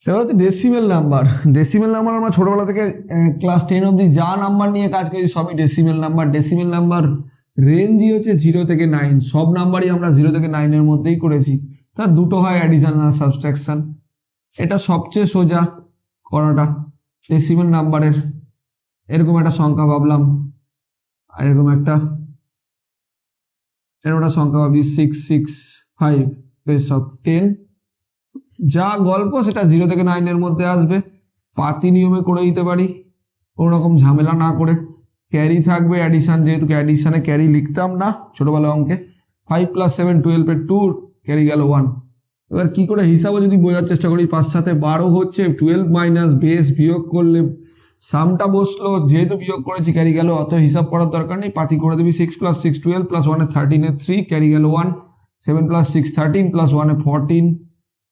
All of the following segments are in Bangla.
এবার হচ্ছে ডেসিমেল নাম্বার। ডেসিমেল নাম্বার আমরা ছোটবেলা থেকে ক্লাস 10 অবধি যা নাম্বার নিয়ে কাজ করি সবই ডেসিমেল নাম্বার। ডেসিমেল নাম্বার রেঞ্জই হচ্ছে 0 থেকে 9, সব নাম্বারই আমরা 0 থেকে 9 এর মধ্যেই করেছি। তার দুটো হয় অ্যাডিশন আর সাবট্রাকশন। এটা সবচেয়ে সোজা করাটা ডেসিমেল নাম্বারের। এরকম একটা সংখ্যা ভাবলাম, আর এরকম একটা সংখ্যা ভাবি 665 বেস অফ 10। যা গল্প সেটা 0 থেকে 9 এর মধ্যে আসবে। পাতি নিয়মে করে দিতে পারি, কোনো রকম ঝামেলা না করে। ক্যারি থাকবে অ্যাডিশন, যেহেতু অ্যাডিশনে ক্যারি লিখতাম না ছোটবেলা অঙ্কে। 5 + 7 12 এর 2 ক্যারি গেল 1। এবার কি করে হিসাবও যদি বোঝার চেষ্টা করি, 5 7 12 হচ্ছে 12 মাইনাস বেস বিয়োগ করলে সামটা বসলো, যেহেতু বিয়োগ করেছি ক্যারি গেল, অত হিসাব করার দরকার নেই। পাতি করে দিবি 6 + 6 12 + 1 13 এর 3 ক্যারি গেল 1। 7 + 6 13 + 1 14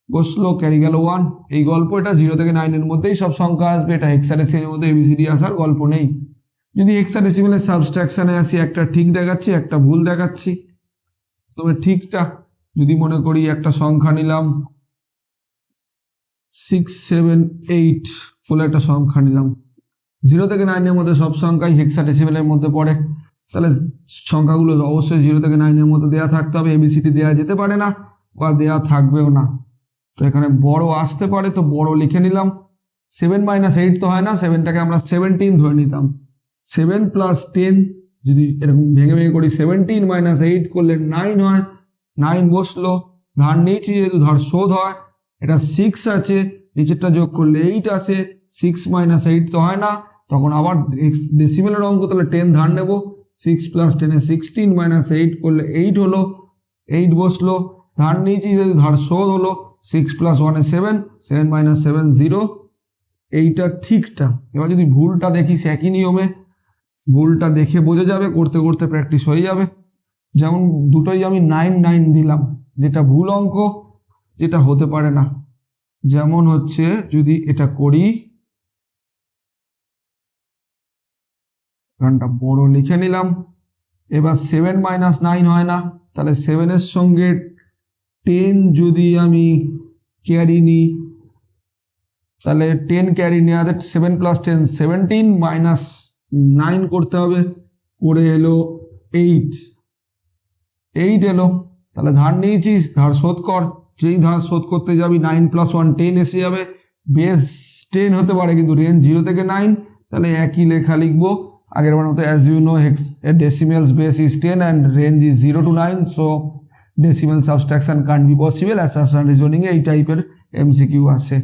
বসলো, ক্যারি গেল 1। এই গল্প এটা 0 থেকে 9 এর মধ্যেই সব সংখ্যা আসবে। এটা হেক্সাডেসিমেলের মধ্যে এবিসিডি আসার গল্প নেই। যদি হেক্সাডেসিমেলের সাবট্রাকশনে আসি, একটা ঠিক দেখাচ্ছি একটা ভুল দেখাচ্ছি। তবে ঠিকটা যদি মনে করি একটা সংখ্যা নিলাম 6 7 8 বলে একটা সংখ্যা নিলাম, 0 থেকে 9 এর মধ্যে সব সংখ্যাই হেক্সাডেসিমেলের মধ্যে পড়ে। তাহলে সংখ্যাগুলো অবশ্যই 0 থেকে 9 এর মধ্যে দেওয়া থাকতে হবে। এবিসিডি দেওয়া যেতে পারে না বা দেওয়া থাকবেও না। তো এখানে বড় আসতে পারে, তো বড় লিখে নিলাম। 7 - 8 তো হয় না, 7টাকে আমরা 17 ধরে নিতাম। 7 + 10 যদি এরকম ভেঙে ভেঙে করি, 17 - 8 করলে 9 হয়। 9 বসলো, ধার নিয়েছি যেহেতু ধার শোধ হয়। এটা 6 আছে, নিচেরটা যোগ করলে 8 আসে। 6 - 8 তো হয় না, তখন আবার ডেসিমেলের অঙ্ক, তাহলে 10 ধার নেব। 6 + 10 16 - 8 করলে 8 হলো। 8 বসলো, ধার নিয়েছি যেহেতু ধার শোধ হলো। 6 + 1 7, 7 - 7 0। এইটা ঠিকটা। এবার যদি ভুলটা দেখিস একই নিয়মে, ভুলটা দেখে বোঝা যাবে, করতে করতে প্র্যাকটিস হয়ে যাবে। যেমন দুটোই আমি 9 9 দিলাম, যেটা ভুল অঙ্ক, যেটা হতে পারে না। যেমন হচ্ছে যদি এটা করি, গানটা বড় লিখে নিলাম। এবার 7 - 9 হয় না, তাহলে 7 এর সঙ্গে 10 যদি আমি ক্যারি নিই, তাহলে 10 ক্যারি নেওয়াতে 7 + 10 17 - 9 করতে হবে। করে এলো 8 এলো। তাহলে ধার নিয়েছিস, ধার শোধ কর। যেই ধার শোধ করতে যাবি 9 + 1 10 এসে যাবে। বেস 10 হতে পারে কিন্তু রেঞ্জ 0 থেকে 9, তাহলে একই লেখা লিখবো আগের মতো। As you know decimals base is 10 and range is 0 to 9, so decimal subtraction can't be possible. Assertion reasoning এ এই টাইপের এমসিকিউ আসে।